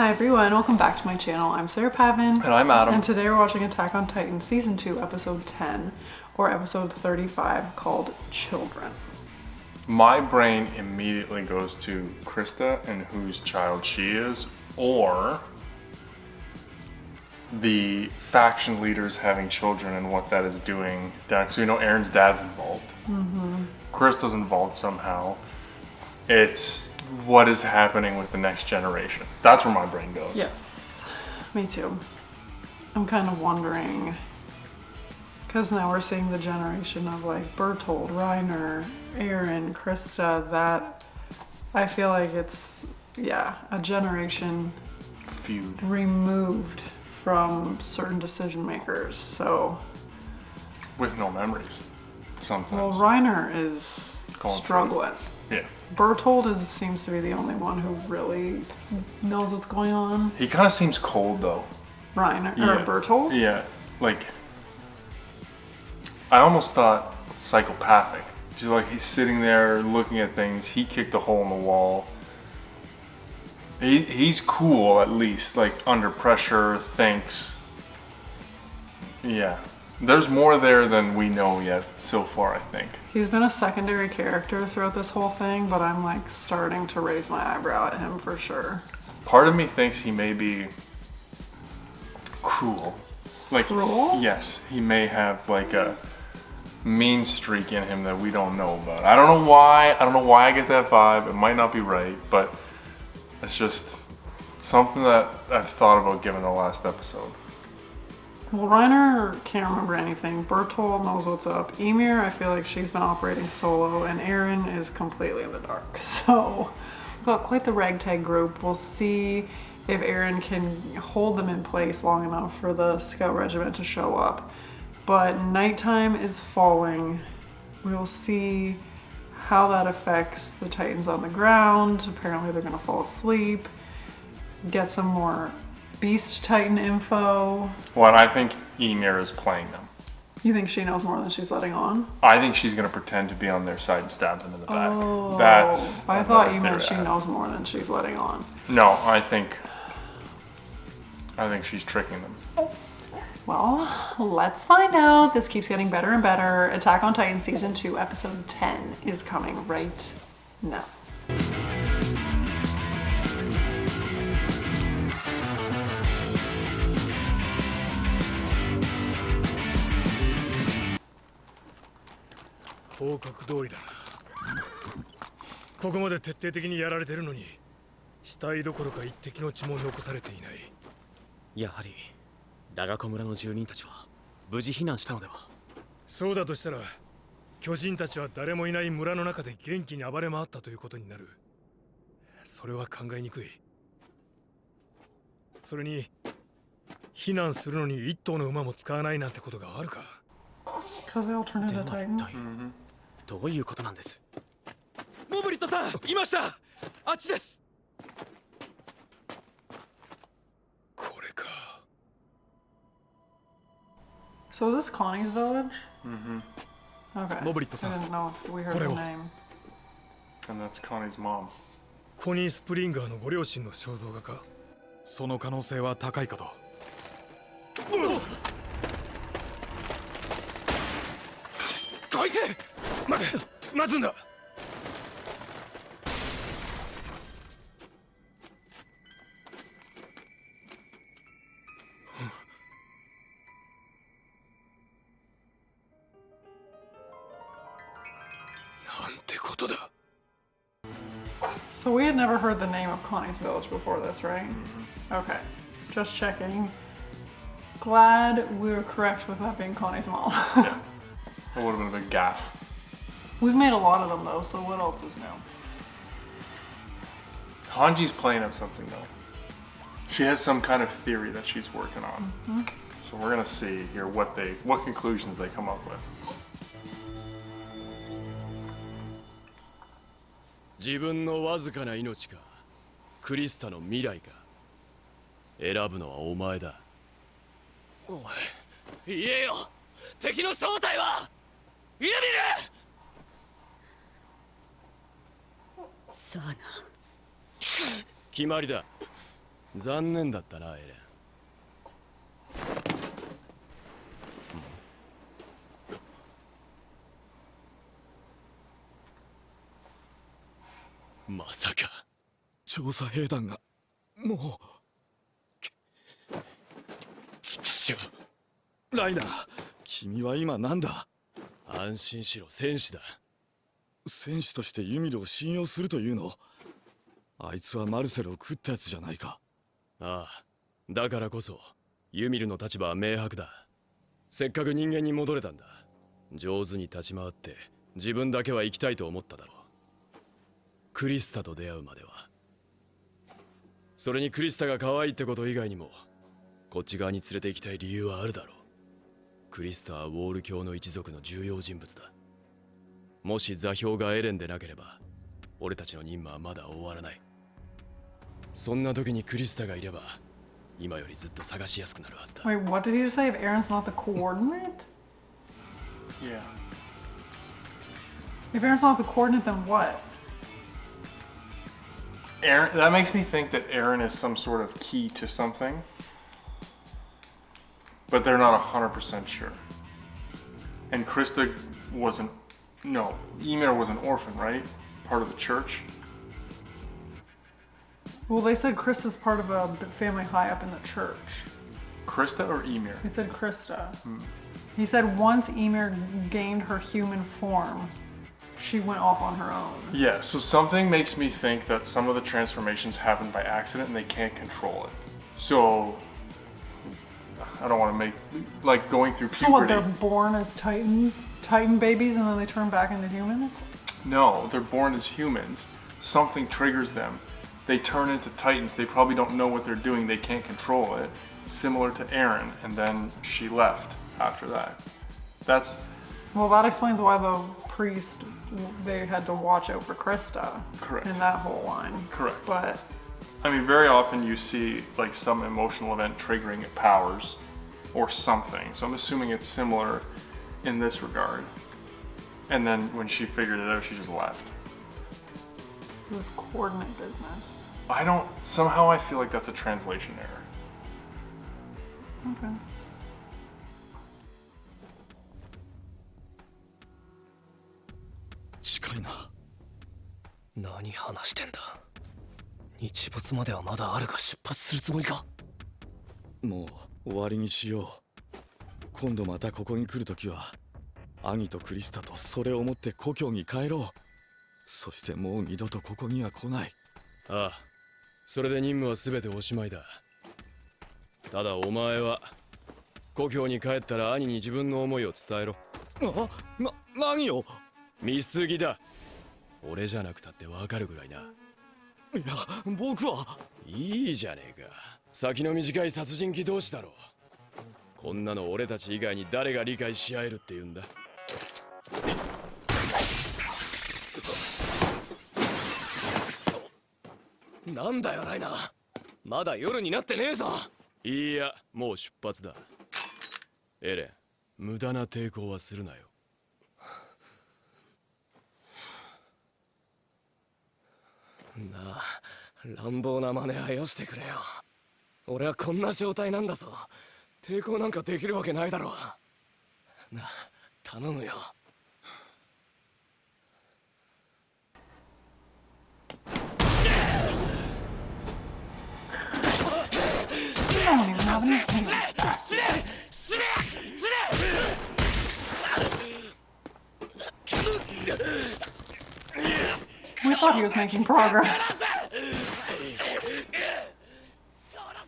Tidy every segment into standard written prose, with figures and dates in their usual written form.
Hi everyone, welcome back to my channel. I'm Sarah Pavin. And I'm Adam. And today we're watching Attack on Titan Season 2, Episode 10, or Episode 35, called Children. My brain immediately goes to Krista and whose child she is, or the faction leaders having children and what that is doing. Because we know Aaron's dad's involved. Krista's involved somehow. It's what is happening with the next generation. That's where my brain goes. Yes, me too. I'm kind of wondering, because now we're seeing the generation of like Bertold, Reiner, Aaron, Krista, that I feel like it's, a generation Feud. removed from certain decision makers. So, With no memories, sometimes. well, Reiner is struggling. Yeah. Bertold seems to be the only one who really knows what's going on. He kind of seems cold though. Reiner, Yeah. or Bertold? Yeah, like, I almost thought psychopathic. Just like he's sitting there looking at things. He kicked a hole in the wall. He's cool at least, like under pressure, thinks. Yeah, there's more there than we know yet so far, I think. He's been a secondary character throughout this whole thing, but I'm like starting to raise my eyebrow at him for sure. Part of me thinks he may be cruel. Like, Cruel? yes, he may have like a mean streak in him that we don't know about. I don't know why. I don't know why I get that vibe. It might not be right, but it's just something that I've thought about given the last episode. Well, Reiner can't remember anything. Bertold knows what's up. Ymir, I feel like she's been operating solo, and Aaron is completely in the dark. So, we've got quite the ragtag group. We'll see if Aaron can hold them in place long enough for the scout regiment to show up. But nighttime is falling. We'll see how that affects the Titans on the ground. Apparently they're gonna fall asleep. Get some more Beast Titan info. Well, I think Ymir is playing them. You think she knows more than she's letting on? I think she's gonna pretend to be on their side and stab them in the back. Oh, That's I thought another you meant she theory. knows more than she's letting on. No, I think she's tricking them. Well, let's find out. This keeps getting better and better. Attack on Titan Season 2, Episode 10 is coming right now.報告通りだな。ここまで徹底的にやられてるのに、死体どころか一滴の血も残されていない。やはりラガコ村の住人たちは無事避難したのでは。そうだとしたら、巨人たちは誰もいない村の中で元気に暴れ回ったということになる。それは考えにくい。それに、避難するのに一頭の馬も使わないなんてことがあるか。Because they all turn で into は Titans. 一体どういうことなんです？モブリットさん、いました。あっちです。これか。So is this Connie's village? Okay. モブリット I さん、 didn't know if we heard これ the を。 name. And that's Connie's mom. コニー・スプリンガーのご両親の肖像画か。その可能性は高いかと。こいつ！待つんだ。なんてことだ。So we had never heard the name of Connie's village before this, right? Okay. Just checking. Glad we were correct with that being Connie's mom. Yeah. It would have been a big gaffe. We've made a lot of them though, so what else is new? Hanji's playing at something though. She has some kind of theory that she's working on. So we're gonna see here what conclusions they come up with. 自分のわずかな命かクリスタの未来か選ぶのはお前だ。おい、言えよ。敵の正体はユミル。さあな。決まりだ。残念だったなエレン。まさか調査兵団がもうちくしょう。ライナー、君は今何だ？安心しろ、戦士だ。戦士としてユミルを信用するというの？あいつはマルセルを食ったやつじゃないか。ああ、だからこそユミルの立場は明白だ。せっかく人間に戻れたんだ。上手に立ち回って自分だけは生きたいと思っただろう。クリスタと出会うまでは。それにクリスタが可愛いってこと以外にもこっち側に連れて行きたい理由はあるだろう。クリスタはウォール教の一族の重要人物だ。もし座標がエレンでなければ俺たちの任務はまだ終わらない。そんな時にクリスタがいれば今よりずっと探しやすくなるはずだ。 Wait, what did you say? If Aaron's not the coordinate? Yeah. If Aaron's not the coordinate, then what? Aaron, that makes me think that Aaron is some sort of key to something, but they're not 100% sure. And Krista wasn't, no, Ymir was an orphan, right? Part of the church. Well, they said Krista's part of a family high up in the church. Krista or Ymir? He said Krista. He said once Ymir gained her human form, she went off on her own. Yeah, so something makes me think that some of the transformations happen by accident and they can't control it. So, I don't want to make, like going through So what, puberty. they're born as Titans? Titan babies and then they turn back into humans? No, they're born as humans. Something triggers them. They turn into Titans. They probably don't know what they're doing. They can't control it. Similar to Aaron, and then she left after that. That's Well, that explains why the priest, they had to watch out for Krista. Correct. In that whole line. correct. But I mean, very often you see like some emotional event triggering powers or something. So I'm assuming it's similar in this regard. And then when she figured it out, she just left. it was coordinate business. Somehow I feel like that's a translation error. Okay. 近いな。何話してんだ。日没まではまだあるが出発するつもりか。もう終わりにしよう。今度またここに来るときは兄とクリスタとそれを持って故郷に帰ろう。そしてもう二度とここには来ない。ああ、それで任務は全ておしまいだ。ただお前は故郷に帰ったら兄に自分の思いを伝えろ。何を？見すぎだ。俺じゃなくたってわかるぐらいな。いや、僕は。いいじゃねえか。先の短い殺人鬼同士だろ。こんなの俺たち以外に誰が理解し合えるって言うんだ。なんだよライナー。まだ夜になってねえぞ。いや、もう出発だ。エレン、無駄な抵抗はするなよ。なあ、乱暴な真似はよしてくれよ。俺はこんな状態なんだぞ。抵抗なんかできるわけないだろう。なあ、頼むよ。I don't even have anything. We thought he was making progress.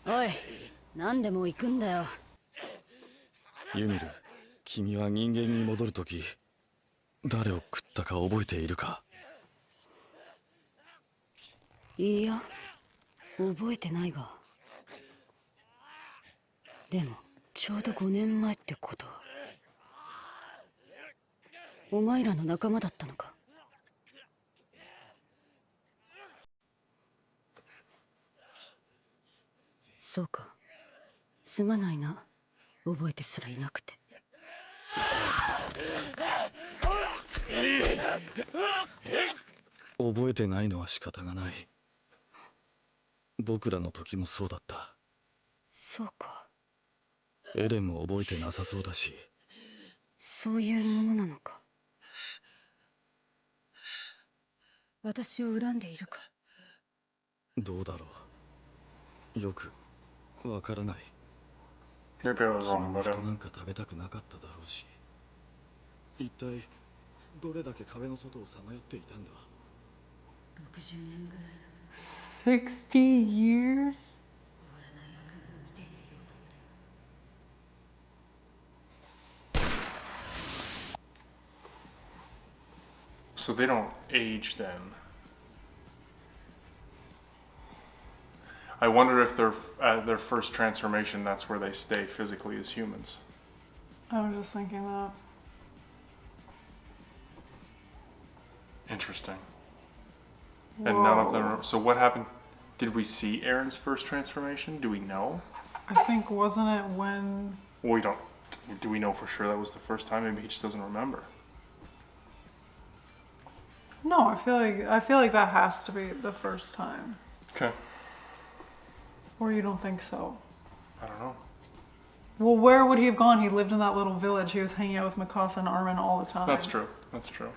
おい、なんでもう行くんだよ。ユニル、君は人間に戻るとき誰を食ったか覚えているか？いいや、覚えてないが。でも、ちょうど5年前ってことは。お前らの仲間だったのか。そうか。すまないな。覚えてすらいなくて。覚えてないのは仕方がない。僕らの時もそうだった。そうか。エレンも覚えてなさそうだし。そういうものなのか。私を恨んでいるか。どうだろう。よくわからない。 Maybe I was 君 wrong も about 人な him. んか食べたくなかっただろうし。一体どれだけ壁の外をさまよっていたんだ。60年ぐらいだ。 60 years? So they don't age then. I wonder if their first transformation, that's where they stay physically as humans. I was just thinking that. Interesting. And none of them. Whoa. So what happened? Did we see Aaron's first transformation? Do we know? I think, wasn't it when... Well, we don't. Do we know for sure that was the first time? Maybe he just doesn't remember. No, I feel like that has to be the first time. Okay. Or you don't think so? I don't know. Well, where would he have gone? He lived in that little village. He was hanging out with Mikasa and Armin all the time. That's true. That's true.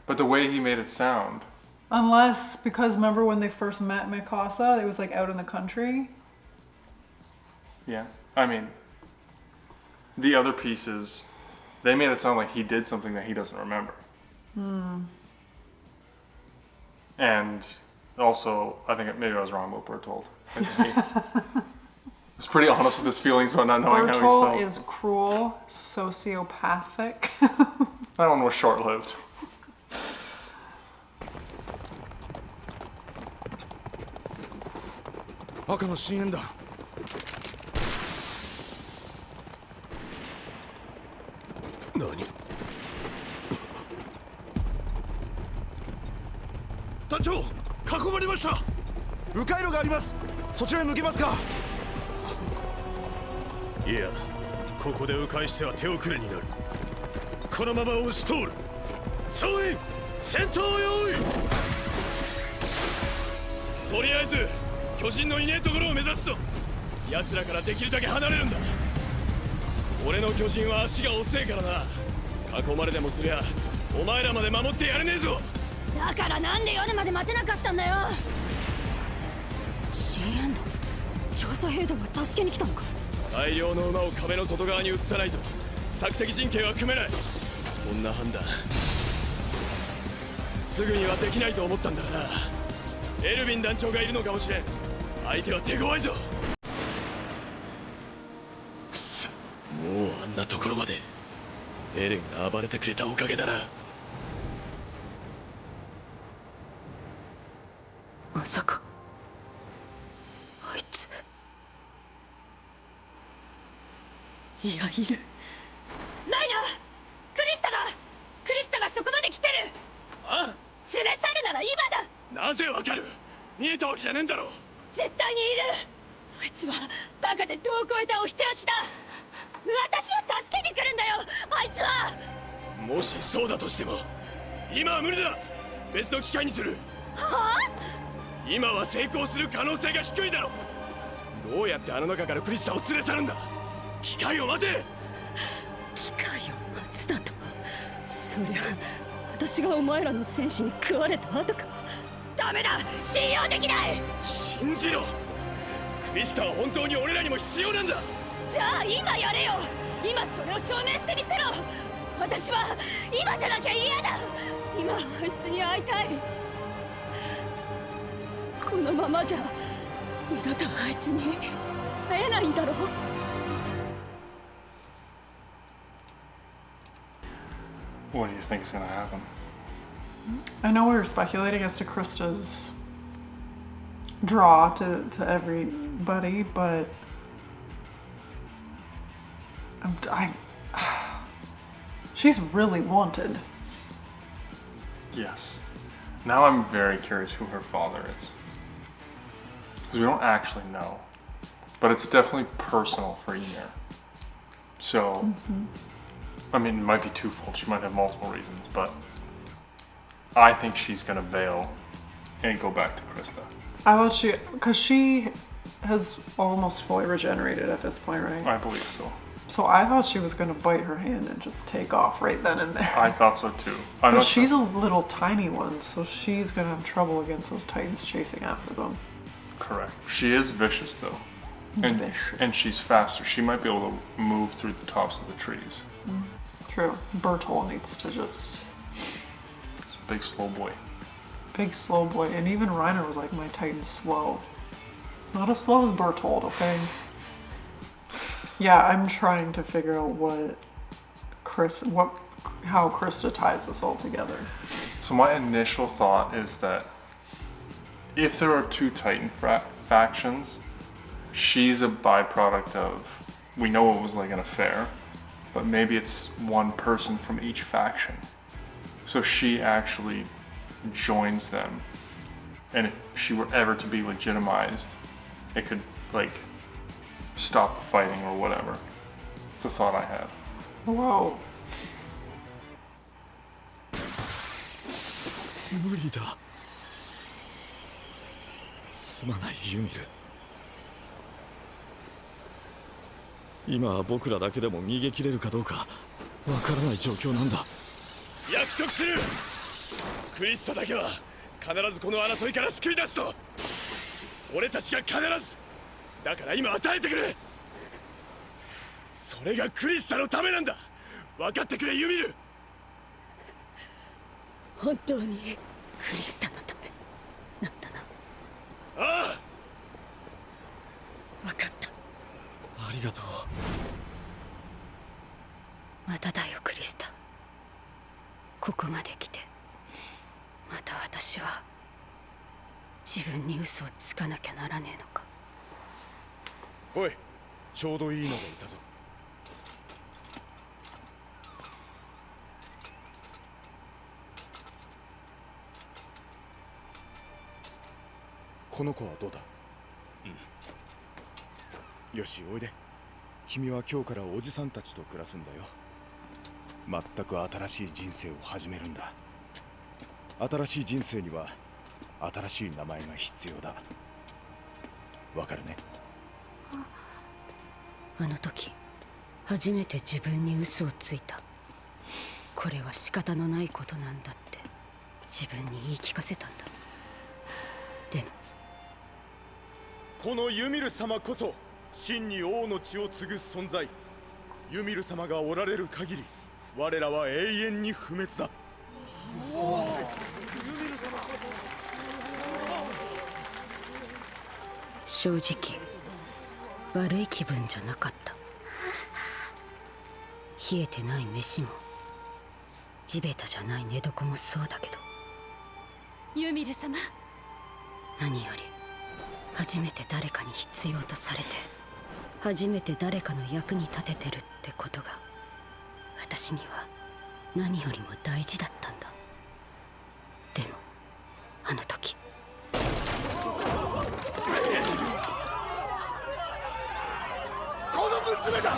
But the way he made it sound. Unless, because remember when they first met Mikasa, it was like out in the country? Yeah. I mean, the other pieces, they made it sound like he did something that he doesn't remember. And also, I think maybe I was wrong about Bertold. I think he was pretty honest with his feelings about not knowing how he Bertold felt. is cruel, sociopathic. That one was short-lived. 赤の深淵だ。何？団長、囲まれました。迂回路があります。そちらへ向けますか。いや、ここで迂回しては手遅れになる。このまま押し通る。総員、戦闘用意。とりあえず巨人のいねえところを目指すぞ。奴らからできるだけ離れるんだ。俺の巨人は足が遅えからな。囲まれでもすりゃお前らまで守ってやれねえぞ。だからなんで夜まで待てなかったんだよ。シーエンド調査兵団が助けに来たのか。大量の馬を壁の外側に移さないと索敵陣形は組めない。そんな判断すぐにはできないと思ったんだがな。エルヴィン団長がいるのかもしれん。相手は手強いぞ。もうあんなところまで。エレンが暴れてくれたおかげだな。まさかあいつ。いや、いる。ライナー、クリスタだ。クリスタがそこまで来てる。あ？連れ去るなら今だ。なぜわかる？見えたわけじゃねえんだろ。絶対にいる。あいつはバカで度を超えたお人よしだ。私を助けに来るんだよ、あいつは。もしそうだとしても今は無理だ。別の機会にする。はあ？今は成功する可能性が低いだろ。どうやってあの中からクリスタを連れ去るんだ。機会を待て。機会を待つだと。そりゃ私がお前らの戦士に食われた後か。ダメだ、信用できない。信じろ。クリスタは本当に俺らにも必要なんだ。じゃあ今やれよ。今それを証明してみせろ。私は今じゃなきゃ嫌だ。今あいつに会いたい。このままじゃ二度とあいつに会えないんだろう。What do you think is gonna happen? I know we were speculating as to Krista's draw to everybody, but she's really wanted. Yes. Now I'm very curious who her father is. Because we don't actually know. But it's definitely personal for Ymir. So, I mean, it might be twofold. She might have multiple reasons, but I think she's gonna bail and go back to Krista. I thought because she has almost fully regenerated at this point, right? I believe so. So I thought she was gonna bite her hand and just take off right then and there. I thought so too. I'm But not she's sure. a little tiny one, so she's gonna have trouble against those titans chasing after them. Correct. She is vicious though. And, Vicious. and she's faster. She might be able to move through the tops of the trees. True. Bertolt needs to just It's a big slow boy. big slow boy, and even Reiner was like, my titan's slow. Not as slow as Bertolt, okay? Yeah, I'm trying to figure out how Krista ties this all together. So my initial thought is that if there are two Titan factions, she's a byproduct of, we know it was like an affair, but maybe it's one person from each faction. So she actually joins them. And if she were ever to be legitimized, it could like stop the fighting or whatever. It's a thought I have. Whoa. 無理だ。すまないユミル。今は僕らだけでも逃げ切れるかどうかわからない状況なんだ。約束する。クリスタだけは必ずこの争いから救い出すと。俺たちが必ず。だから今与えてくれ。それがクリスタのためなんだ。分かってくれユミル。本当にクリスタのためなんだな。ああ。分かった。ありがとう。まただよクリスタ。ここまで来てまた私は自分に嘘をつかなきゃならねえのか。おい、ちょうどいいのがいたぞ。この子はどうだ。よしおいで。君は今日からおじさんたちと暮らすんだよ。全く新しい人生を始めるんだ。新しい人生には新しい名前が必要だ。わかるね。あの時初めて自分に嘘をついた。これは仕方のないことなんだって自分に言い聞かせたんだ。でもこのユミル様こそ真に王の血を継ぐ存在。ユミル様がおられる限り我らは永遠に不滅だ。正直悪い気分じゃなかった。冷えてない飯も地べたじゃない寝床もそうだけど、ユミル様、何より初めて誰かに必要とされて初めて誰かの役に立ててるってことが私には何よりも大事だったんだ。でもあの時この娘だ。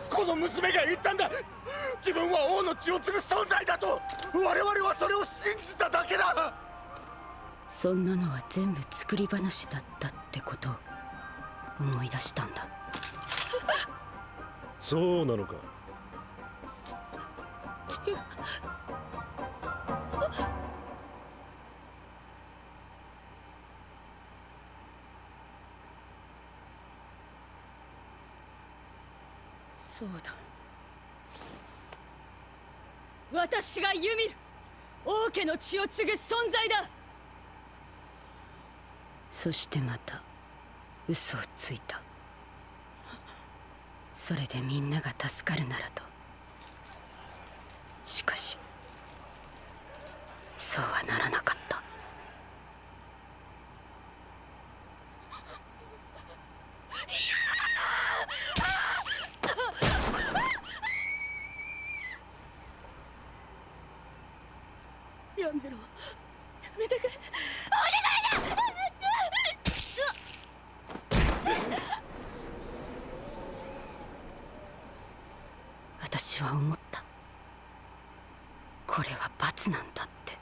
この娘が言ったんだ。自分は王の血を継ぐ存在だと。我々はそれを信じただけだ。そんなのは全部作り話だったってことを思い出したんだ。そうなのか。そうだ、私がユミル、王家の血を継ぐ存在だ。そしてまた嘘をついた。それでみんなが助かるならと。しかしそうはならなかった。やめろ、やめてくれ、お願いだ。私は思った。これは罰なんだって。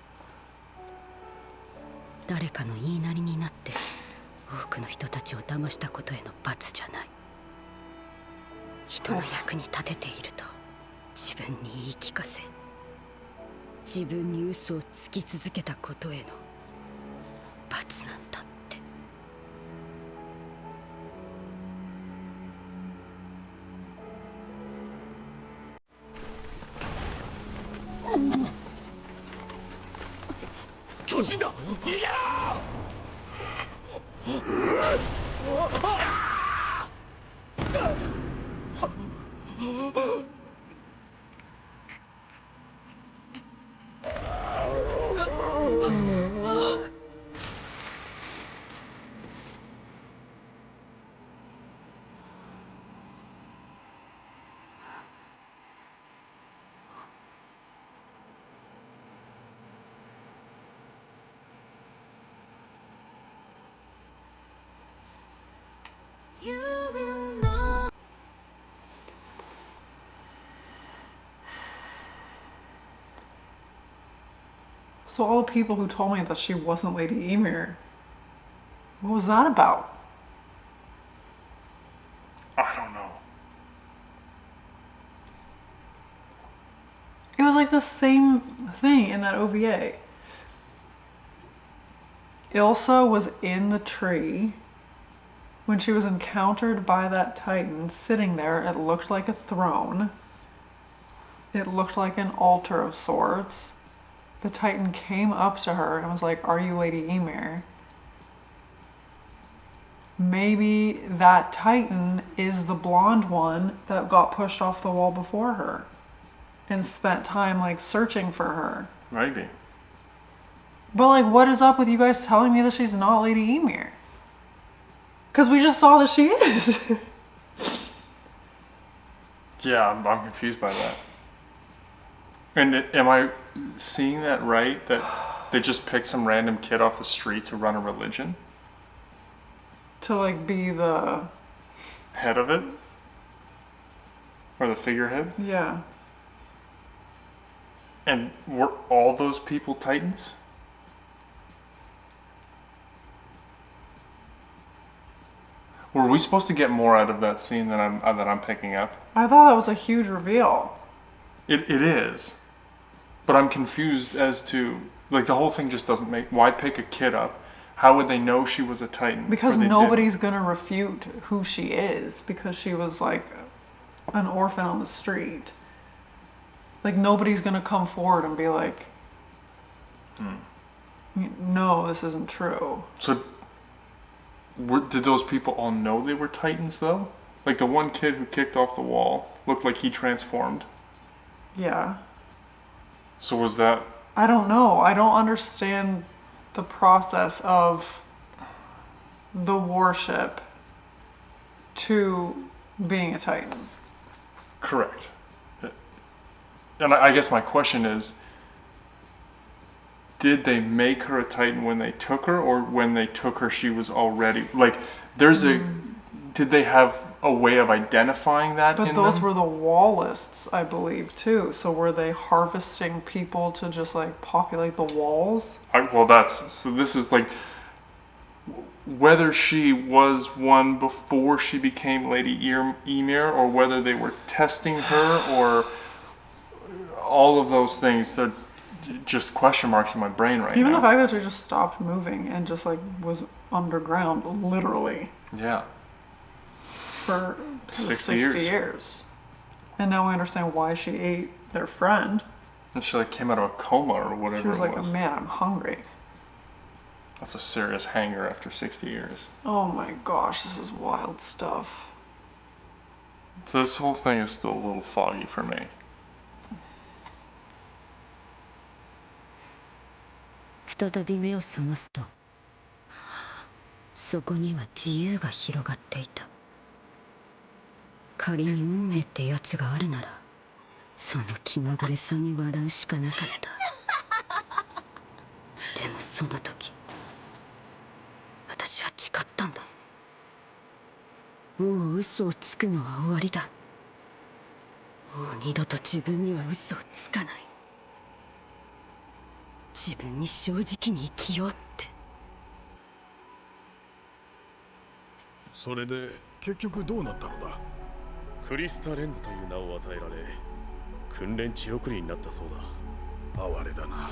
誰かの言いなりになって多くの人たちを騙したことへの罰じゃない。人の役に立てていると自分に言い聞かせ、自分に嘘をつき続けたことへの罰なんだって。巨人だ。逃げろ。So all the people who told me that she wasn't Lady Ymir, what was that about? I don't know. It was like the same thing in that OVA. Ilsa was in the tree when she was encountered by that Titan sitting there. It looked like a throne. It looked like an altar of sorts. The Titan came up to her and was like, "Are you Lady Ymir?" Maybe that Titan is the blonde one that got pushed off the wall before her and spent time like searching for her. Maybe. But like, what is up with you guys telling me that she's not Lady Ymir? Because we just saw that she is. Yeah, I'm confused by that. And am I seeing that right? That they just picked some random kid off the street to run a religion? To like be the... Head of it? Or the figurehead? Yeah. And were all those people Titans? Were we supposed to get more out of that scene that I'm picking up? I thought that was a huge reveal. It is. But I'm confused as to, like, the whole thing just doesn't make, why pick a kid up? How would they know she was a Titan? Because nobody's gonna refute who she is because she was like an orphan on the street. Like nobody's gonna come forward and be like, no, this isn't true. So, did those people all know they were Titans though? Like the one kid who kicked off the wall looked like he transformed. Yeah. So was that... I don't know. I don't understand the process of the warship to being a Titan. Correct. And I guess my question is, did they make her a Titan when they took her, or when they took her she was already... Like, there's a... Did they have a way of identifying that But in those them? were the Wallists, I believe, too. So were they harvesting people to just like populate the walls? So this is like, whether she was one before she became Lady Ymir, or whether they were testing her, or all of those things, they're just question marks in my brain right Even now. the fact that she just stopped moving and just like was underground, literally, Yeah. for 60 years. And now I understand why she ate their friend. And she like came out of a coma or whatever She was it like, was. man, I'm hungry. That's a serious hanger after 60 years. Oh my gosh, this is wild stuff. So this whole thing is still a little foggy for me. 再び目を覚ますと、そこには自由が広がっていた。仮に運命ってやつがあるなら、その気まぐれさに笑うしかなかった。でもその時、私は誓ったんだ。もう嘘をつくのは終わりだ。もう二度と自分には嘘をつかない。自分に正直に生きようって。それで結局どうなったのだ。クリスタレンズという名を与えられ訓練地送りになったそうだ。哀れだな。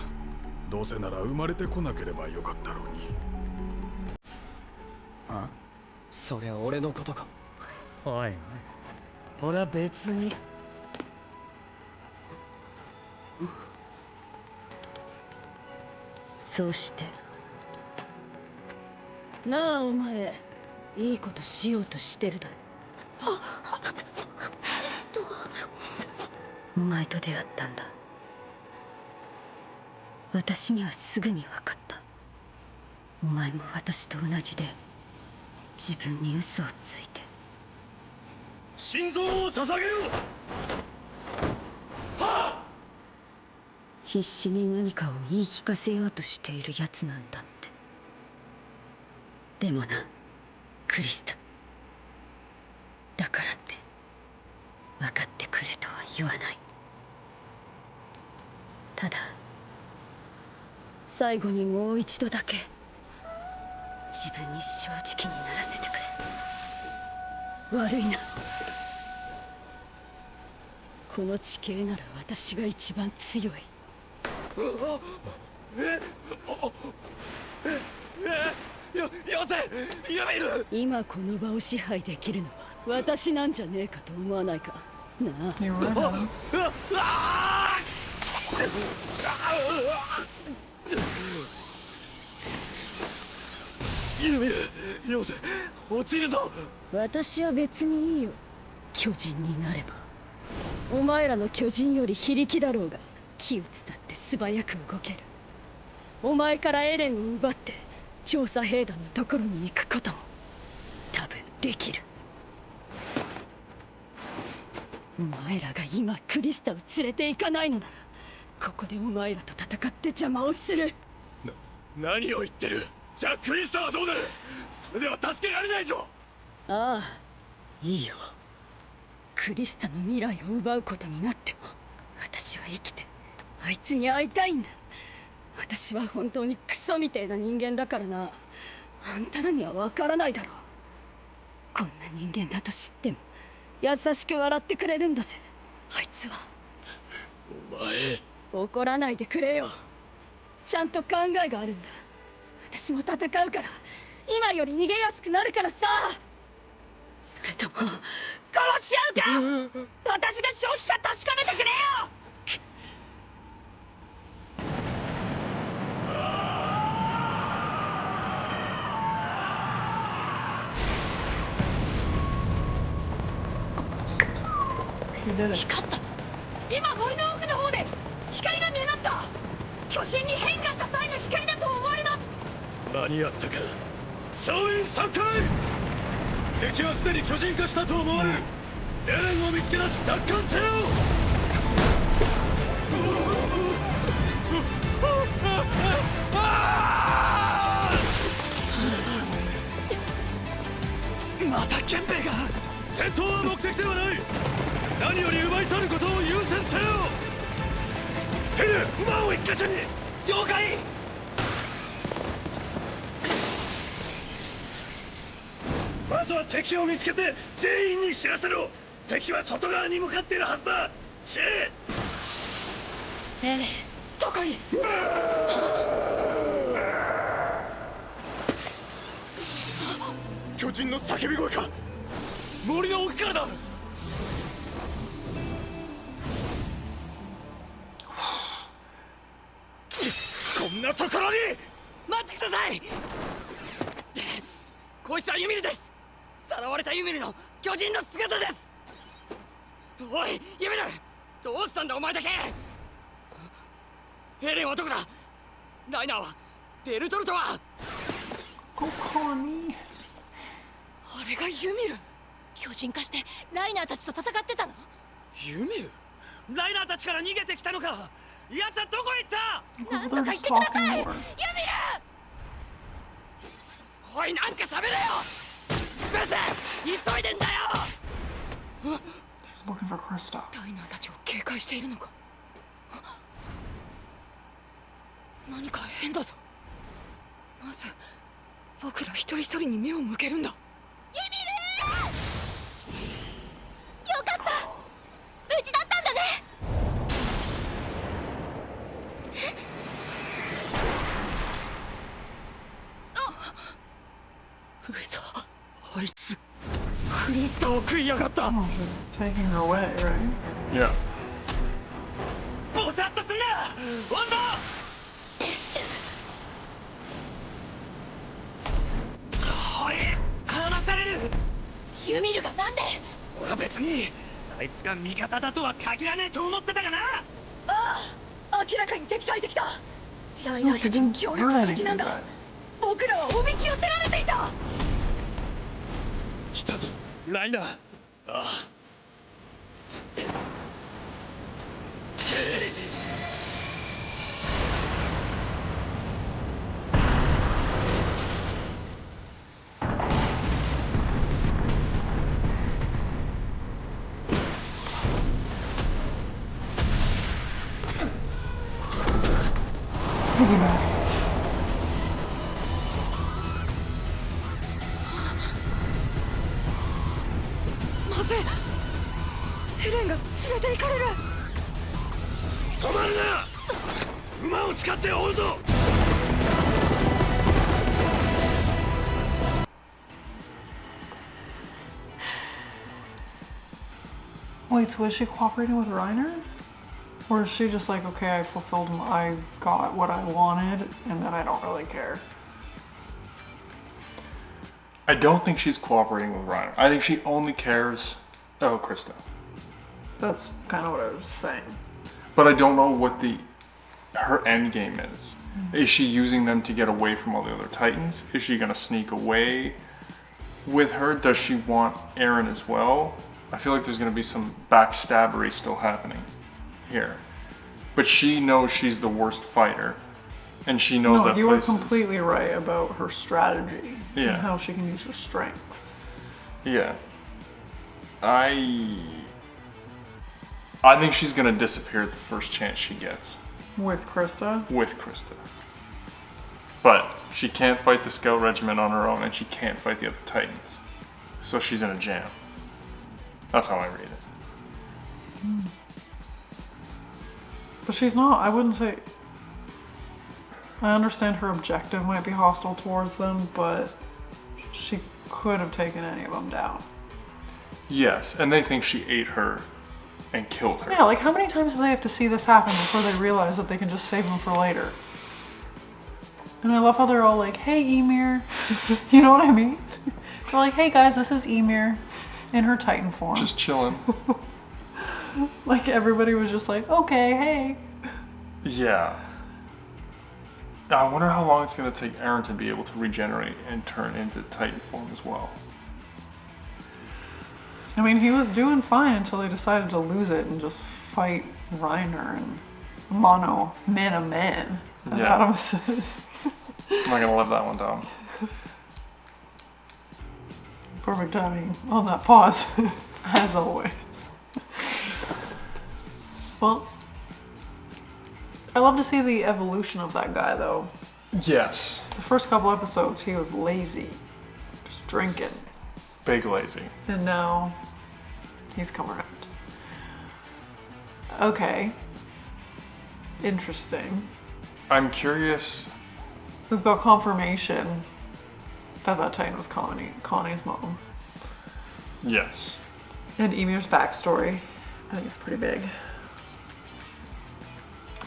どうせなら生まれてこなければよかったろうに。あ、そりゃ俺のことか。おいおい、俺は別に。そうしてなあ、お前いいことしようとしてるだろ。お前と出会ったんだ。私にはすぐに分かった。お前も私と同じで自分に嘘をついて。心臓を捧げよ。必死に何かを言い聞かせようとしているやつなんだって。でもな、クリスタ、だからって分かってくれとは言わない。ただ最後にもう一度だけ自分に正直にならせてくれ。悪いな。この地形なら私が一番強い。よせユミル。今この場を支配できるのは私なんじゃねえかと思わないかなあ。 You were him. ユミル、よせ落ちるぞ。私は別にいいよ。巨人になればお前らの巨人より非力だろうが気を伝って素早く動ける。お前からエレンを奪って調査兵団のところに行くことも多分できる。お前らが今クリスタを連れて行かないのならここでお前らと戦って邪魔をする。何を言ってる。じゃあクリスタはどうなる。それでは助けられないぞ。ああ、いいよ。クリスタの未来を奪うことになっても私は生きてあいつに会いたいんだ。私は本当にクソみてえな人間だからな。あんたらには分からないだろう。こんな人間だと知っても優しく笑ってくれるんだぜあいつは。お前怒らないでくれよ。ちゃんと考えがあるんだ。私も戦うから今より逃げやすくなるからさ。それとも殺し合うか。私が正気か確かめてくれよ。He did it. 光った。今森の奥の方で光が見えました。巨人に変化した際の光だと思われます。間に合ったか。総員3回。敵はすでに巨人化したと思われる。エレンを見つけ出し奪還せよ。また憲兵が。戦闘は目的ではない。何より奪い去ることを優先せよ。手で馬を一箇所に。了解。まずは敵を見つけて全員に知らせろ。敵は外側に向かっているはずだ。チェどこに。巨人の叫び声か。森の奥からだ。こんなところに。待ってください。こいつはユミルです。さらわれたユミルの巨人の姿です。おいユミル、どうしたんだお前だけ。エレンはどこだ。ライナーは。ベルトルトは。 Go call me. あれがユミル。巨人化してライナーたちと戦ってたの。ユミル、ライナーたちから逃げてきたのか。奴はどこへ行った。なんとか言ってくださいユミル。おいなんか喋れよ。ブス急いでんだよ。 He's looking for Krista. ライナーたちを警戒しているのか。何か変だぞ。なぜ僕ら一人一人に目を向けるんだ。ユミルあいつクリスタを食いやがった。 Oh, they're taking her away, right? Yeah. ボサッとすんな温度。おい離される。ユミルがなんで。俺は別にあいつが味方だとは限らねえと思ってたがな。ああ、明らかに敵対的だ。ライナ No, ー she たちに didn't 協 hurt 力する気 any な of ん you だ。 guys. 僕らはおびき寄せられていた。来たぞライナー。ああまずい。ヘレンが連れて行かれる。止まるな。馬を使って追うぞ。 Wait, so is she cooperating with Reiner? Or is she just like, okay, I fulfilled, I got what I wanted, and then I don't really care? I don't think she's cooperating with Reiner. I think she only cares about Krista. That's kind of what I was saying. But I don't know what her end game is. Is she using them to get away from all the other Titans? Is she gonna sneak away with her? Does she want Eren as well? I feel like there's gonna be some backstabbery still happening here. But she knows she's the worst fighter. And she knows No, that you were places... completely right about her strategy Yeah. and how she can use her strengths. Yeah. I think she's gonna disappear at the first chance she gets With Krista? with Krista. But she can't fight the Scout Regiment on her own, and she can't fight the other Titans. So she's in a jam. That's how I read it. But she's not, I wouldn't say... I understand her objective might be hostile towards them, but she could have taken any of them down. Yes, and they think she ate her and killed her. Yeah, like how many times do they have to see this happen before they realize that they can just save them for later? And I love how they're all like, hey Ymir, you know what I mean? They're like, hey guys, this is Ymir in her Titan form. Just chilling. Like everybody was just like, okay, hey. Yeah. I wonder how long it's going to take Eren to be able to regenerate and turn into Titan form as well. I mean, he was doing fine until he decided to lose it and just fight Reiner and man a man, as Yeah. Adam says. I'm not going to live that one down. Perfect timing on that pause, as always. Well, I love to see the evolution of that guy, though. Yes. The first couple episodes, he was lazy, just drinking, Big lazy. and now he's come around. Okay. Interesting. I'm curious. We've got confirmation that that Titan was Connie's mom. Yes. And Ymir's backstory. I think it's pretty big.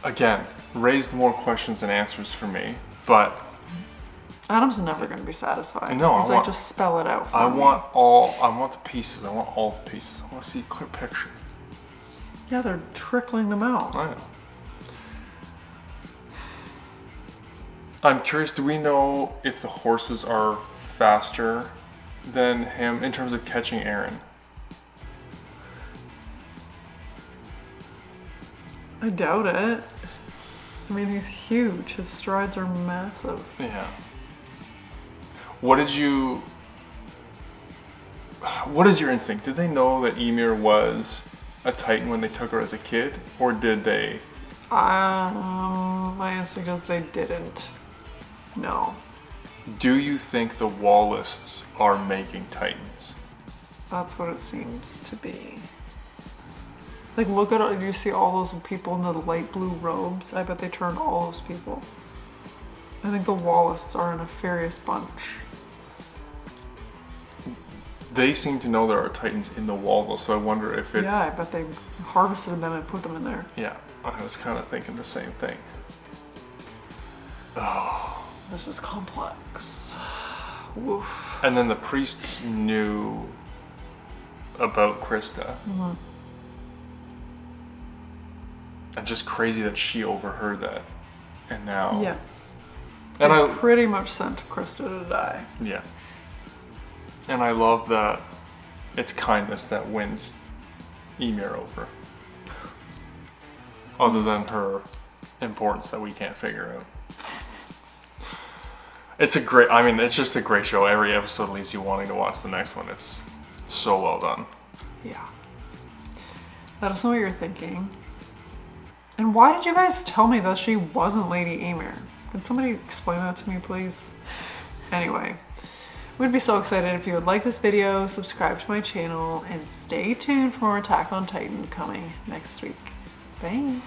Again, raised more questions than answers for me, but Adam's never going to be satisfied. No, He's I like, want- just spell it out for I me. want the pieces. I want all the pieces. I want to see a clear picture. Yeah, they're trickling them out. I know. I'm curious, do we know if the horses are faster than him in terms of catching Eren? I doubt it. I mean, he's huge. His strides are massive. Yeah. What is your instinct? Did they know that Ymir was a Titan when they took her as a kid? Or did they? My instinct is they didn't. No. Do you think the Wallists are making Titans? That's what it seems to be. Like, look at it. You see all those people in the light blue robes? I bet they turned all those people. I think the Wallists are a nefarious bunch. they seem to know there are Titans in the wall though, so I wonder if it's... Yeah, I bet they harvested them and put them in there. Yeah, I was kind of thinking the same thing. Oh. This is complex. Oof. And then the priests knew about Krista. Mhm. And just crazy that she overheard that. And now... Yeah. And They I pretty much sent Krista to die. Yeah. And I love that it's kindness that wins Ymir over. Other than her importance that we can't figure out. It's a great, I mean, it's just a great show. Every episode leaves you wanting to watch the next one. It's so well done. Yeah. Let us know what you're thinking. And why did you guys tell me that she wasn't Lady Ymir? Can somebody explain that to me, please? Anyway, we'd be so excited if you would like this video, subscribe to my channel, and stay tuned for more Attack on Titan coming next week. Bye.